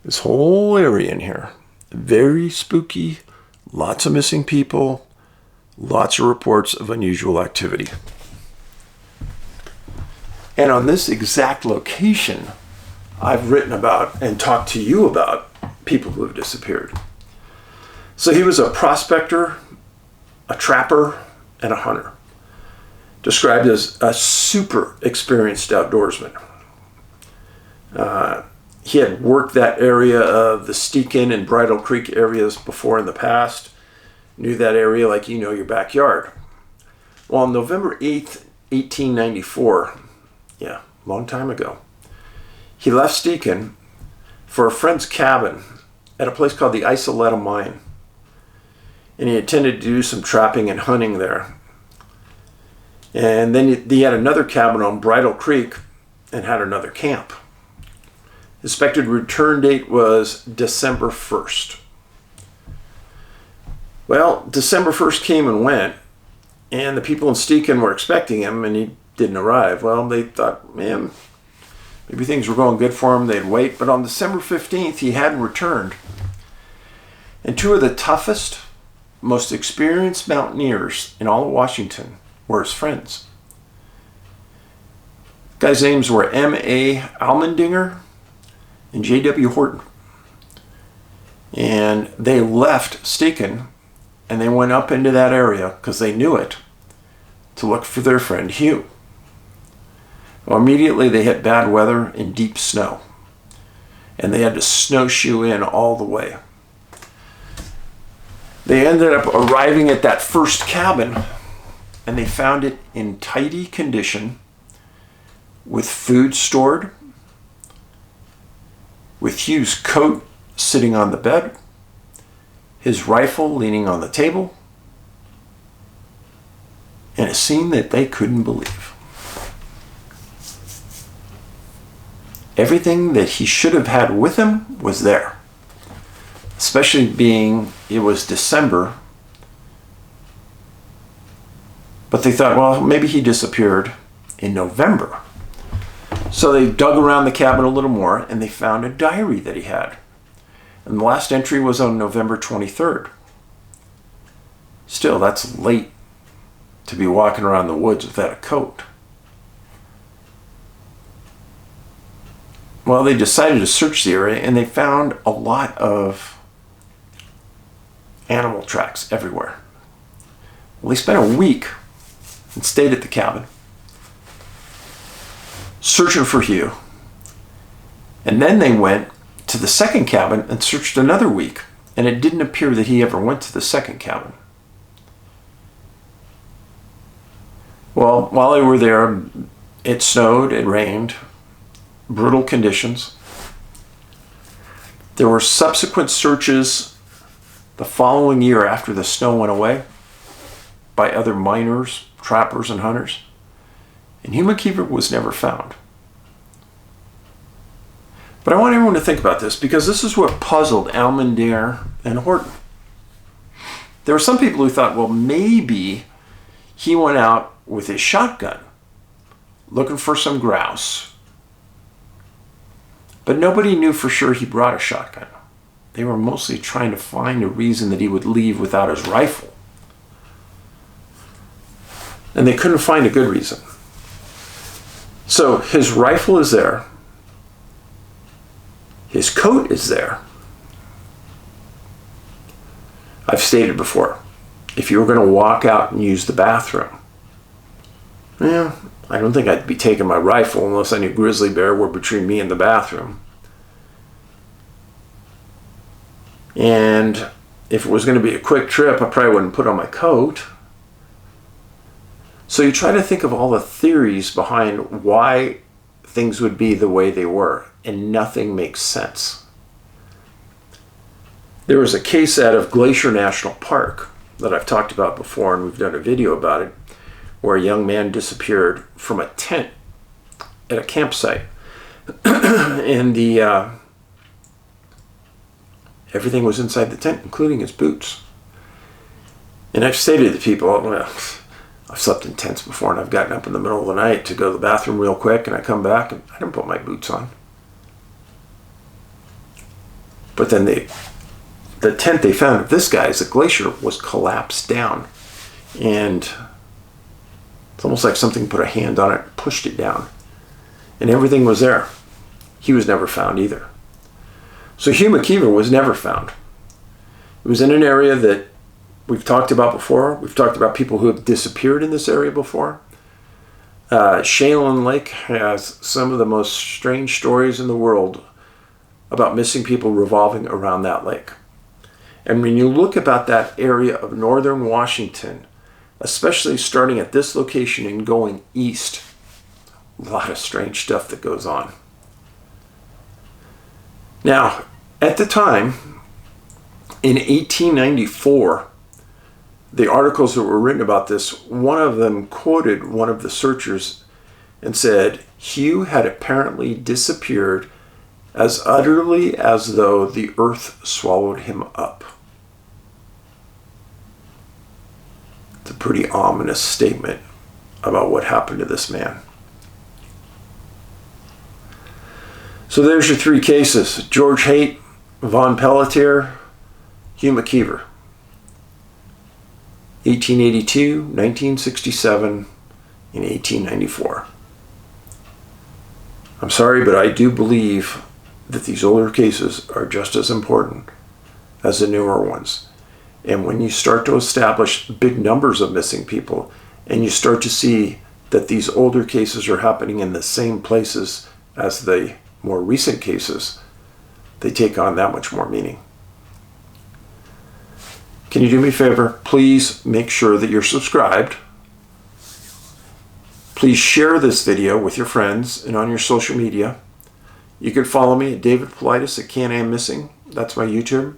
This whole area in here, very spooky, lots of missing people, lots of reports of unusual activity. And on this exact location, I've written about and talked to you about people who have disappeared. So he was a prospector, a trapper, and a hunter. Described as a super experienced outdoorsman. He had worked that area of the Steeken and Bridle Creek areas before in the past. Knew that area like you know your backyard. Well, on November 8th, 1894, yeah, long time ago, he left Steeken for a friend's cabin at a place called the Isoletta Mine. And he intended to do some trapping and hunting there. And then he had another cabin on Bridle Creek and had another camp. His expected return date was December 1st. Well, December 1st came and went, and the people in Steeken were expecting him, and he didn't arrive. Well, they thought, man, maybe things were going good for him. They'd wait. But on December 15th, he hadn't returned. And two of the toughest, most experienced mountaineers in all of Washington were his friends. Guys' names were M.A. Almendinger and J.W. Horton. And they left Steeken and they went up into that area because they knew it to look for their friend Hugh. Well, immediately they hit bad weather and deep snow. And they had to snowshoe in all the way. They ended up arriving at that first cabin and they found it in tidy condition with food stored, with Hugh's coat sitting on the bed, his rifle leaning on the table, and a scene that they couldn't believe. Everything that he should have had with him was there, especially being it was December. But they thought, well, maybe he disappeared in November. So they dug around the cabin a little more and they found a diary that he had. And the last entry was on November 23rd. Still, that's late to be walking around the woods without a coat. Well, they decided to search the area and they found a lot of animal tracks everywhere. Well, they spent a week and stayed at the cabin searching for Hugh. And then they went to the second cabin and searched another week, and it didn't appear that he ever went to the second cabin. Well, while they were there, it snowed, it rained, brutal conditions. There were subsequent searches the following year after the snow went away by other miners, trappers, and hunters. And Hugh McKeever was never found. But I want everyone to think about this because this is what puzzled Almendinger and Horton. There were some people who thought, well, maybe he went out with his shotgun looking for some grouse. But nobody knew for sure he brought a shotgun. They were mostly trying to find a reason that he would leave without his rifle. And they couldn't find a good reason. So his rifle is there. his coat is there. I've stated before, if you were going to walk out and use the bathroom, yeah, I don't think I'd be taking my rifle unless I knew grizzly bear were between me and the bathroom. And if it was going to be a quick trip, I probably wouldn't put on my coat. So you try to think of all the theories behind why things would be the way they were, and nothing makes sense. There was a case out of Glacier National Park that I've talked about before, and we've done a video about it, where a young man disappeared from a tent at a campsite. And everything was inside the tent, including his boots. And I've stated to people, well, I've slept in tents before, and I've gotten up in the middle of the night to go to the bathroom real quick, and I come back, and I didn't put my boots on. But then the tent they found of this guy's, the glacier, was collapsed down. And it's almost like something put a hand on it and pushed it down. And everything was there. He was never found either. So Hugh McKeever was never found. It was in an area that we've talked about before. We've talked about people who have disappeared in this area before. Chelan Lake has some of the most strange stories in the world about missing people revolving around that lake. And when you look about that area of northern Washington, especially starting at this location and going east, a lot of strange stuff that goes on. Now, at the time, in 1894, the articles that were written about this, one of them quoted one of the searchers and said, Hugh had apparently disappeared as utterly as though the earth swallowed him up. It's a pretty ominous statement about what happened to this man. So there's your three cases: George Haight, Yvon Pelletier, Hugh McKeever. 1882, 1967, and 1894. I'm sorry, but I do believe that these older cases are just as important as the newer ones. And when you start to establish big numbers of missing people, and you start to see that these older cases are happening in the same places as the more recent cases, they take on that much more meaning. Can you do me a favor? Please make sure that you're subscribed. Please share this video with your friends and on your social media. You can follow me at David Paulides at Can-Am Missing. That's my YouTube.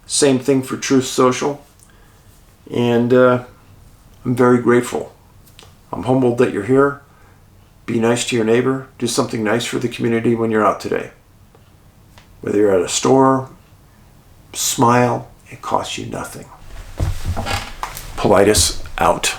Same thing for Truth Social. And I'm very grateful. I'm humbled that you're here. Be nice to your neighbor. Do something nice for the community when you're out today. Whether you're at a store, smile. It costs you nothing. Paulides out.